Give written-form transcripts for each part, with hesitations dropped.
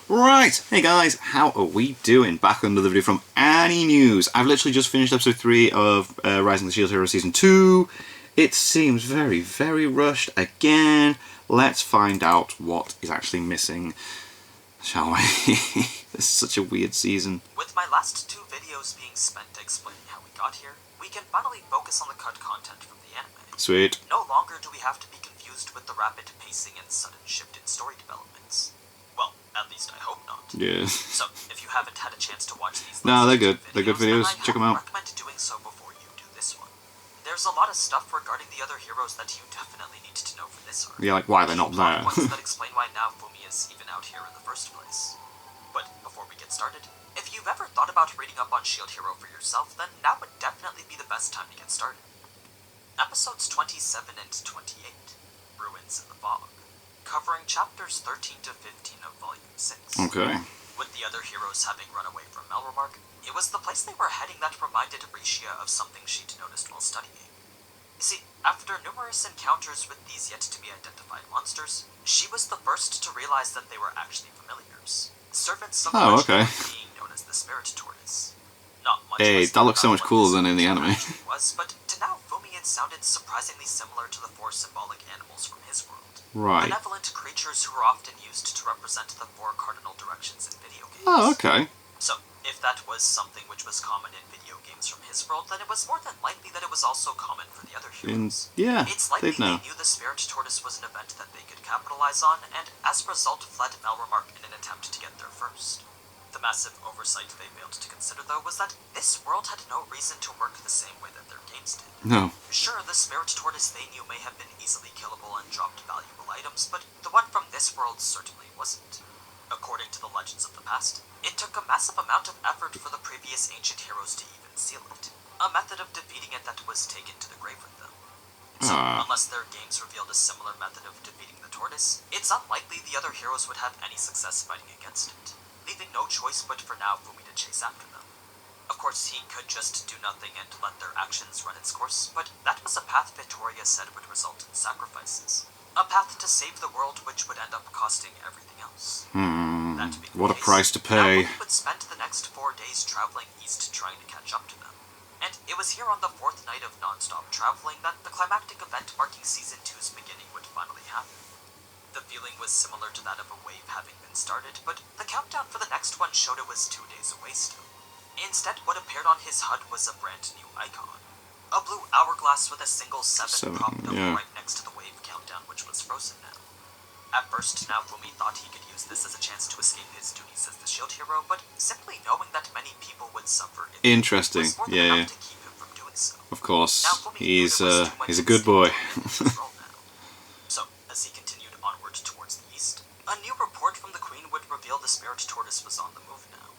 Right, hey guys, how are we doing? Back with another video from Any News. I've literally just finished episode 3 of Rising the Shield Hero Season 2. It seems very, very rushed again. Let's find out what is actually missing, shall we? This is such a weird season. With my last 2 videos being spent explaining how we got here, we can finally focus on the cut content from the anime. Sweet. No longer do we have to be confused with the rapid pacing and sudden shift in story developments. Well, at least I hope not. Yeah. So, if you haven't had a chance to watch these No, they're good. videos, They're good videos. Check them out. I recommend doing so before you do this one. There's a lot of stuff regarding the other heroes that you definitely need to know for this arc. Yeah, like why they're not there. Points that explain why NAOFUMI is even out here in the first place. But before we get started, if you've ever thought about reading up on Shield Hero for yourself, then now would definitely be the best time to get started. Episodes 27 and 28, Ruins in the Fog, covering chapters 13 to 15 of Volume 6. Okay. With the other heroes having run away from Melromark, it was the place they were heading that reminded Rishia of something she'd noticed while studying. You see, after numerous encounters with these yet-to-be-identified monsters, she was the first to realize that they were actually familiars. Servants of the okay. being known as the Spirit Tortoise. Not much Hey, that looks so much cooler than in the anime. was, but to NAOFUMI it sounded surprisingly similar to the 4 symbolic animals from his world. Right. Benevolent creatures who are often used to represent the 4 cardinal directions in video games. Oh, okay. So, if that was something which was common in video games from his world, then it was more than likely that it was also common for the other heroes. Yeah, it's likely they'd know. They knew the Spirit Tortoise was an event that they could capitalize on, and as a result fled Melromark in an attempt to get there first. The massive oversight they failed to consider, though, was that this world had no reason to work the same way that their games did. No. Sure, the Spirit Tortoise they knew may have been easily killable and dropped valuable items, but the one from this world certainly wasn't. According to the legends of the past, it took a massive amount of effort for the previous ancient heroes to even seal it, a method of defeating it that was taken to the grave with them. So, unless their games revealed a similar method of defeating the tortoise, it's unlikely the other heroes would have any success fighting against it, leaving no choice but for NAOFUMI to chase after them. Of course, he could just do nothing and let their actions run its course, but that was a path Victoria said would result in sacrifices. A path to save the world which would end up costing everything else. What a price to pay. NAOFUMI would spend the next 4 days traveling east trying to catch up to them. And it was here on the 4th night of non-stop traveling that the climactic event marking Season 2's beginning would finally happen. The feeling was similar to that of a wave having been started, but the countdown for the next one showed it was 2 days away still. Instead, what appeared on his HUD was a brand new icon. A blue hourglass with a single 7 propped up right next to the wave countdown, which was frozen now. At first, NAOFUMI thought he could use this as a chance to escape his duties as the shield hero, but simply knowing that many people would suffer if interesting. was more than enough to keep him from doing so. Of course, he's a a good boy. So, as he continued onward towards the east, a new report from the Queen would reveal the Spirit Tortoise was on the move now.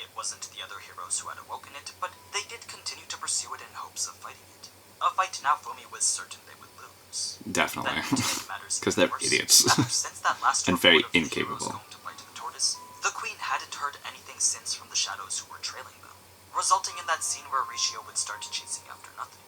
It wasn't the other heroes who had awoken it, but they did continue to pursue it in hopes of fighting it. A fight NAOFUMI was certain they would lose. Definitely. Because they're idiots. Since that last and very report of the incapable. heroes going to fight the tortoise, the Queen hadn't heard anything since from the shadows who were trailing them, resulting in that scene where Rishio would start chasing after nothing.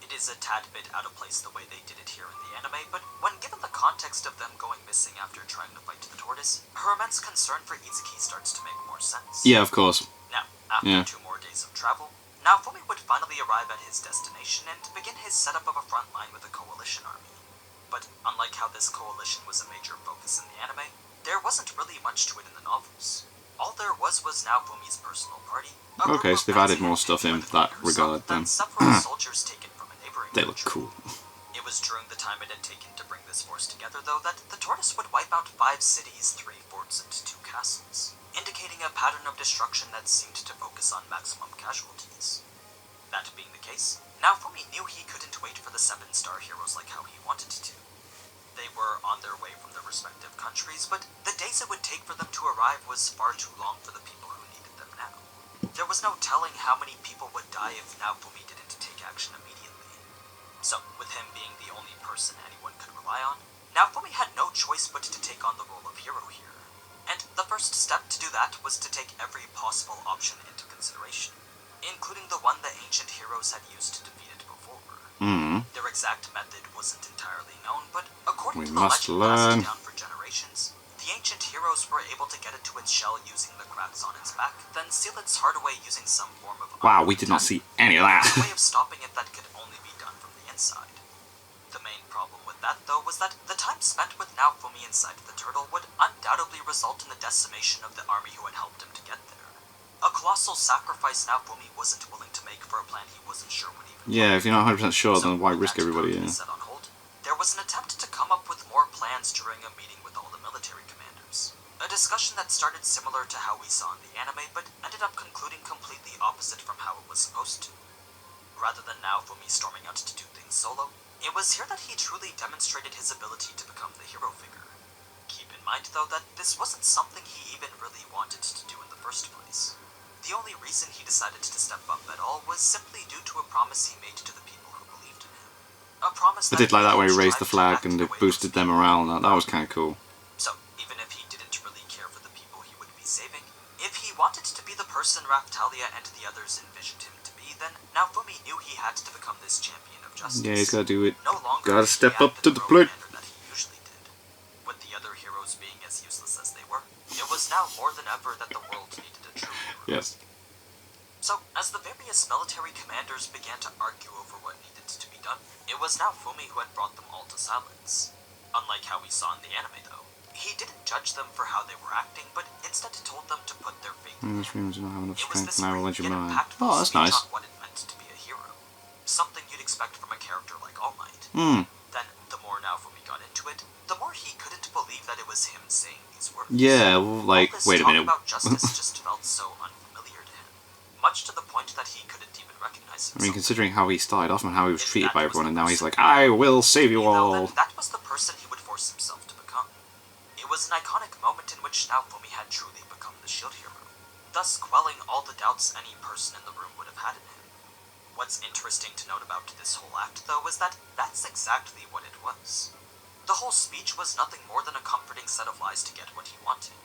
It is a tad bit out of place the way they did it here in the anime, but when given the context of them going missing after trying to fight the tortoise, her immense concern for Izuki starts to make more sense. Yeah, of course. Now, after 2 more days of travel, NAOFUMI would finally arrive at his destination and begin his setup of a front line with a coalition army. But unlike how this coalition was a major focus in the anime, there wasn't really much to it in the novels. All there was NAOFUMI's personal party. Okay, so they've added more stuff in that regard then. Several soldiers taken from a neighboring They look country. cool. It was during the time it had taken to bring this force together, though, that the tortoise would wipe out 5 cities, 3 forts, and 2 castles, indicating a pattern of destruction that seemed to focus on maximum casualties. That being the case, NAOFUMI knew he couldn't wait for the 7-star heroes like how he wanted to. They were on their way from their respective countries, but the days it would take for them to arrive was far too long for the people who needed them now. There was no telling how many people would die if NAOFUMI didn't take action immediately. So, with him being the only person anyone could rely on, NAOFUMI had no choice but to take on the role of hero here. And the first step to do that was to take every possible option into consideration, including the one the ancient heroes had used to defeat it before. Their exact method wasn't entirely known, but according to the legend passed down for generations, the ancient heroes were able to get into its shell using the cracks on its back, then seal its heart away using some form of Wow, we did not see any of a that. way of stopping it that could only be done from the inside. The main problem with that, though, was that the time spent with NAOFUMI inside the turtle would undoubtedly result in the decimation of the army who had helped him to get there. A colossal sacrifice NAOFUMI wasn't willing to make for a plan he wasn't sure would even Yeah, if you're not 100% sure, then why risk that everybody? currently Yeah. set on hold, there was an attempt to come up with more plans during a meeting with all the military commanders. A discussion that started similar to how we saw in the anime, but ended up concluding completely opposite from how it was supposed to. Rather than NAOFUMI storming out to do things solo, it was here that he truly demonstrated his ability to become the hero figure. Keep in mind, though, that this wasn't something he even really wanted to do in the first place. The only reason he decided to step up at all was simply due to a promise he made to the people who believed in him. A promise I that did like that when he would raised the strive to flag act and in it a way boosted that them morale and that was kind of cool. So, even if he didn't really care for the people he would be saving, if he wanted to be the person Raftalia and the others envisioned him to be, then NAOFUMI knew he had to become this champion of justice. Yeah, he's gotta do it. No longer Gotta did he step act up to the heroic plate. manner that he usually did. With the other heroes being as useless as they were, it was now more than ever that the world needed a true hero. Yes. So, as the various military commanders began to argue over what needed to be done, it was NAOFUMI who had brought them all to silence. Unlike how we saw in the anime, though, he didn't judge them for how they were acting, but instead told them to put their faith in him. These rooms do not have enough It was strength this now, brief let your yet mind. impactful Oh, that's speech nice. on what it meant to be a hero. Something you'd expect from a character like All Might. Hmm. Then, the more NAOFUMI got into it, the more he couldn't believe that it was him saying these words. Yeah, well, like, All this wait a talk minute. about justice just felt so unfamiliar to him, much to the point that he couldn't even recognize himself. I mean, considering how he started off and how he was If treated that by was everyone, and the now he's person like, I will save you though, all. then that was the person he would force himself to become. It was an iconic moment in which NAOFUMI had truly become the shield hero, thus quelling all the doubts any person in the room would have had in him. What's interesting to note about this whole act, though, is that that's exactly what it was. The whole speech was nothing more than a comforting set of lies to get what he wanted.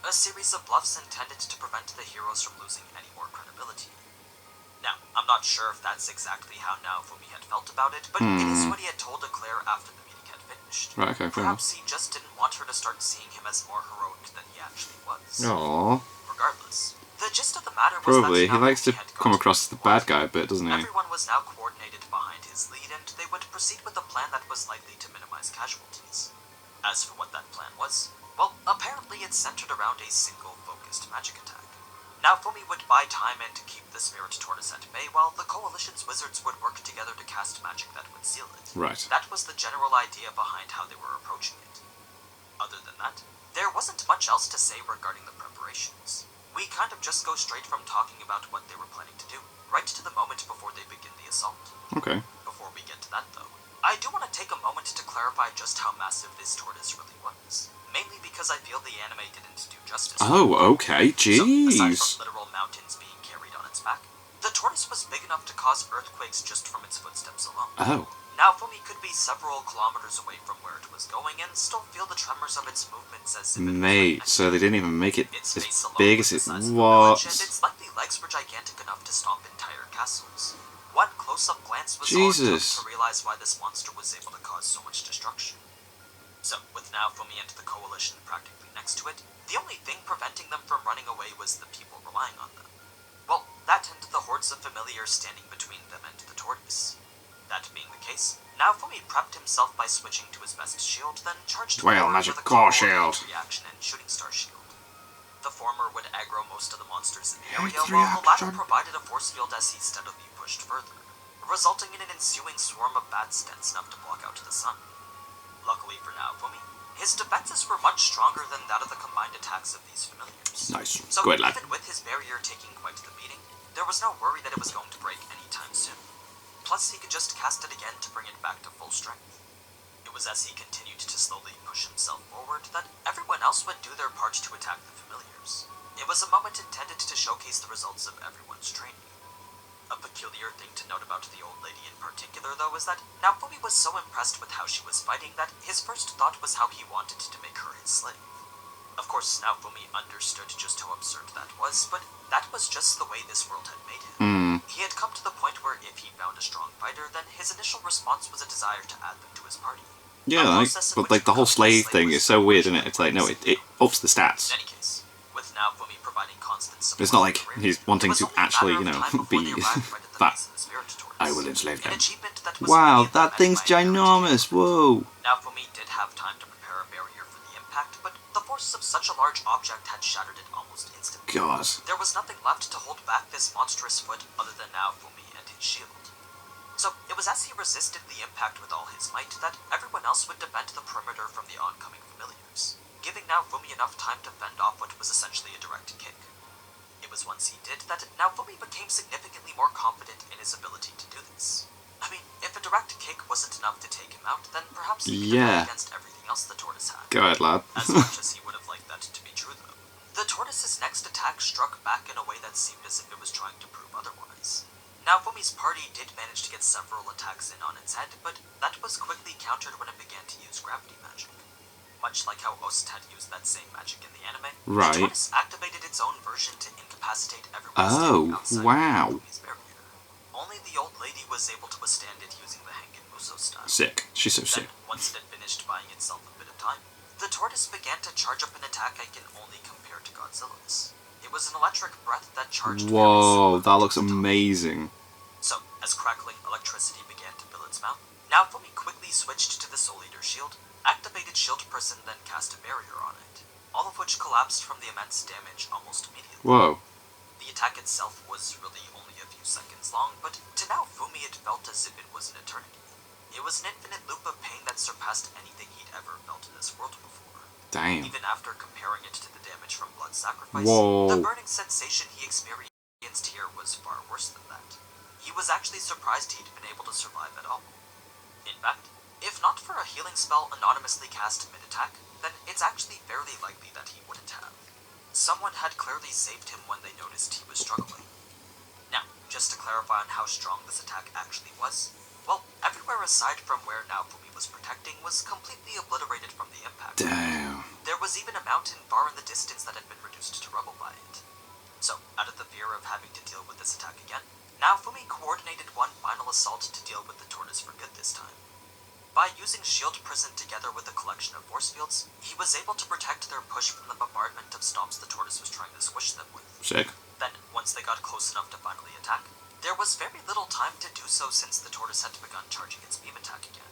A series of bluffs intended to prevent the heroes from losing any more credibility. Now, I'm not sure if that's exactly how NAOFUMI had felt about it, but it is what he had told Eclair after the meeting had finished. Right, okay, fair enough. Perhaps he just didn't want her to start seeing him as more heroic than he actually was. Aww. Regardless, the gist of the matter was Probably. that He likes to NAOFUMI had come got across as the bad guy a bit, doesn't he? Everyone was now coordinated behind his lead, and they would proceed with a plan that was likely to minimize casualties. As for what that plan was, well, apparently it centered around a single focused magic attack. NAOFUMI would buy time and keep the Spirit Tortoise at bay, while the Coalition's wizards would work together to cast magic that would seal it. Right. That was the general idea behind how they were approaching it. Other than that, there wasn't much else to say regarding the preparations. We kind of just go straight from talking about what they were planning to do, right to the moment before they begin the assault. Okay. Before we get to that, though, I do want to take a moment to clarify just how massive this tortoise really was. Mainly because I feel the anime didn't do justice. Oh, okay. So, aside Jeez. from literal mountains being carried on its back, the tortoise was big enough to cause earthquakes just from its footsteps alone. Oh. NAOFUMI could be several kilometers away from where it was going and still feel the tremors of its movements as if it was Mate, so they didn't even make it its as face alone big was as the it size of a village, and was. its lengthy legs were gigantic enough to stomp entire castles. One close-up glance was all it took Jesus. to realize why this monster was able to cause so much destruction. So, with NAOFUMI and the Coalition practically next to it, the only thing preventing them from running away was the people relying on them. Well, that and the hordes of familiars standing between them and the tortoise. That being the case, NAOFUMI prepped himself by switching to his best shield, then charged Well, forward magic with a core combo of shield. Hate Reaction and Shooting Star Shield. The former would aggro most of the monsters in the Hate area, while the latter Reaction. provided a force field as he steadily pushed further, resulting in an ensuing swarm of bats dense enough to block out the sun. Luckily for NAOFUMI, his defenses were much stronger than that of the combined attacks of these familiars. Nice. So Good lad. even with his barrier taking quite the beating, there was no worry that it was going to break anytime soon. Plus, he could just cast it again to bring it back to full strength. It was as he continued to slowly push himself forward that everyone else would do their part to attack the familiars. It was a moment intended to showcase the results of everyone's training. A peculiar thing to note about the old lady in particular, though, is that NAOFUMI was so impressed with how she was fighting that his first thought was how he wanted to make her his slave. Of course, NAOFUMI understood just how absurd that was, but that was just the way this world had made him. He had come to the point where if he found a strong fighter, then his initial response was a desire to add them to his party. Yeah, like, but like the whole slave thing is so weird, isn't it? It's like, no, it ups the stats. In any case, with NAOFUMI providing constant support, It's not like he's wanting to actually, you know, be that. I will enslave them. Wow, that thing's ginormous. Whoa. NAOFUMI did have time to prepare a barrier for the impact, but the force of such a large object had shattered it almost instantly. God. There was nothing left to hold back this monstrous foot other than NAOFUMI and his shield. So it was as he resisted the impact with all his might that everyone else would defend the perimeter from the oncoming familiars, giving NAOFUMI enough time to fend off what was essentially a direct kick. It was once he did that NAOFUMI became significantly more confident in his ability to do this. I mean, if a direct kick wasn't enough to take him out, then perhaps he could have against everything else the tortoise had. Go ahead, lad. As much as he would have liked that to be true, though. The tortoise's next attack struck back in a way that seemed as if it was trying to prove otherwise. NAOFUMI's party did manage to get several attacks in on its head, but that was quickly countered when it began to use gravity magic. Much like how Ost had used that same magic in the anime, the tortoise activated its own version to incapacitate everyone standing outside NAOFUMI's barrier. Only the old lady was able to withstand it using the Hengen Muso style. Sick. She's so sick. Then, once it had finished buying itself a bit of time, the tortoise began to charge up an attack I can only compare to Godzilla's. It was an electric breath that charged. Whoa, that looks amazing. So, as crackling electricity began to fill its mouth, NAOFUMI quickly switched to the Soul Eater shield, activated Shield Person, then cast a barrier on it, all of which collapsed from the immense damage almost immediately. Whoa. The attack itself was really only a few seconds long, but to NAOFUMI it felt as if it was an eternity. It was an infinite loop of pain that surpassed anything he'd ever felt in this world before. Damn. Even after comparing it to the damage from blood sacrifice, the burning sensation he experienced here was far worse than that. He was actually surprised he'd been able to survive at all. In fact, if not for a healing spell anonymously cast mid-attack, then it's actually fairly likely that he wouldn't have. Someone had clearly saved him when they noticed he was struggling. Now, just to clarify on how strong this attack actually was, well, everywhere aside from where NAOFUMI was protecting was completely obliterated from the impact. Damn. There was even a mountain far in the distance that had been reduced to rubble by it. So, out of the fear of having to deal with this attack again, NAOFUMI coordinated one final assault to deal with the tortoise for good this time. By using Shield Prison together with a collection of force fields, he was able to protect their push from the bombardment of stomps the tortoise was trying to squish them with. Sick. Then, once they got close enough to finally attack, there was very little time to do so since the tortoise had begun charging its beam attack again.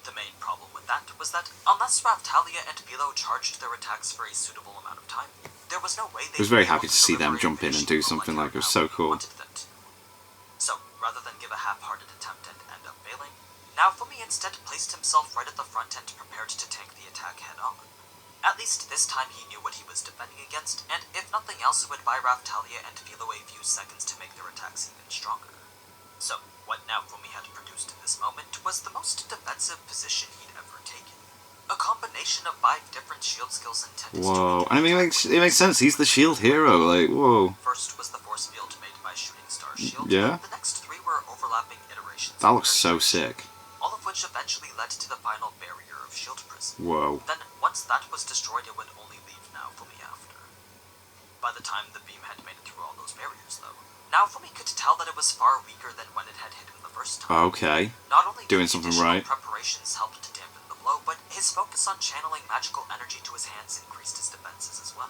The main problem with that was that, unless Raftalia and Bilo charged their attacks for a suitable amount of time, there was no way they I was very happy to see them jump in and do something like it was so cool. So, rather than give a half-hearted attempt and end up failing, NAOFUMI instead placed himself right at the front and prepared to tank the attack head-on. At least this time he knew what he was defending against, and if nothing else it would buy Raftalia and Philo a few seconds to make their attacks even stronger. So, what NAOFUMI had produced in this moment was the most defensive position he'd ever taken. A combination of 5 different shield skills intended Whoa, and I mean, it makes sense, he's the shield hero, like, whoa. First was the force field made by Shooting Star Shield, yeah. The next 3 were overlapping iterations. That looks so sick. All of which eventually led to the final barrier of Shield Prison. Whoa. Then, once that was destroyed, it would only leave NAOFUMI after. By the time the beam had made it through all those barriers, though, NAOFUMI could tell that it was far weaker than when it had hit him the first time. Okay. Not only doing did something additional right. preparations helped to dampen the blow, but his focus on channeling magical energy to his hands increased his defenses as well.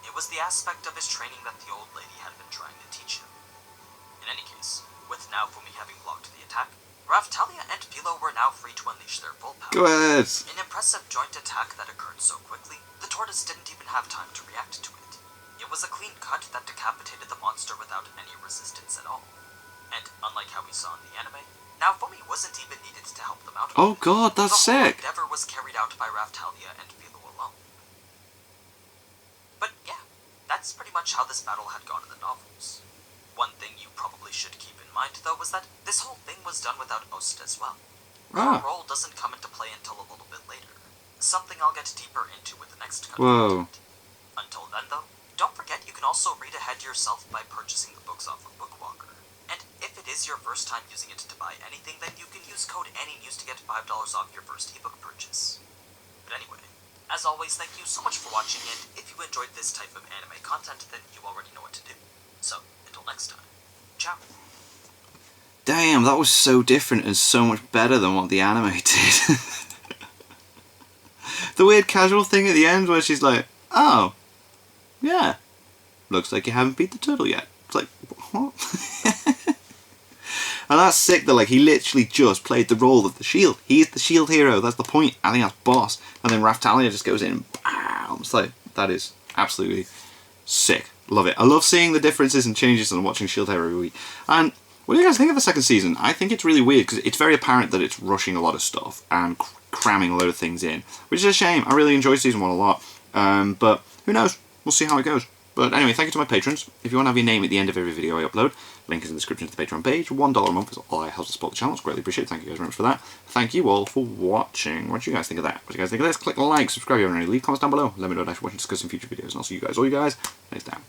It was the aspect of his training that the old lady had been trying to teach him. In any case, with NAOFUMI having blocked the attack, Raftalia and Philo were now free to unleash their full power. Go ahead! An impressive joint attack that occurred so quickly, the tortoise didn't even have time to react to it. It was a clean cut that decapitated the monster without any resistance at all. And unlike how we saw in the anime, NAOFUMI wasn't even needed to help them out. Oh god, that's sick! The whole endeavor was carried out by Raftalia and Philo alone. But yeah, that's pretty much how this battle had gone in the novels. One thing you probably should keep in mind, though, was that this whole thing was done without Ost as well. Her role doesn't come into play until a little bit later. Something I'll get deeper into with the next cut. Whoa. Until then, though, don't forget you can also read ahead yourself by purchasing the books off of Bookwalker. And if it is your first time using it to buy anything, then you can use code ANYNEWS to get $5 off your first ebook purchase. But anyway, as always, thank you so much for watching, and if you enjoyed this type of anime content, then you already know what to do. So, until next time, ciao. Damn, that was so different and so much better than what the anime did. the weird casual thing at the end where she's like, oh, yeah, looks like you haven't beat the turtle yet. It's like, what? And that's sick that, like, he literally just played the role of the shield. He is the shield hero, that's the point. I think that's boss. And then Raftalia just goes in and bam! It's like, that is absolutely sick. Love it. I love seeing the differences and changes and watching Shield Hero every week. And what do you guys think of the second season? I think it's really weird because it's very apparent that it's rushing a lot of stuff and cramming a load of things in, which is a shame. I really enjoyed season 1 a lot. But who knows? We'll see how it goes. But anyway, thank you to my patrons. If you want to have your name at the end of every video I upload, link is in the description to the Patreon page. $1 a month is all I help to support the channel. It's greatly appreciated. Thank you guys very much for that. Thank you all for watching. What do you guys think of that? What do you guys think of this? Click like, subscribe if you want to leave comments down below. Let me know what I should watch and discuss in future videos. And I'll see you guys, all you guys, next time.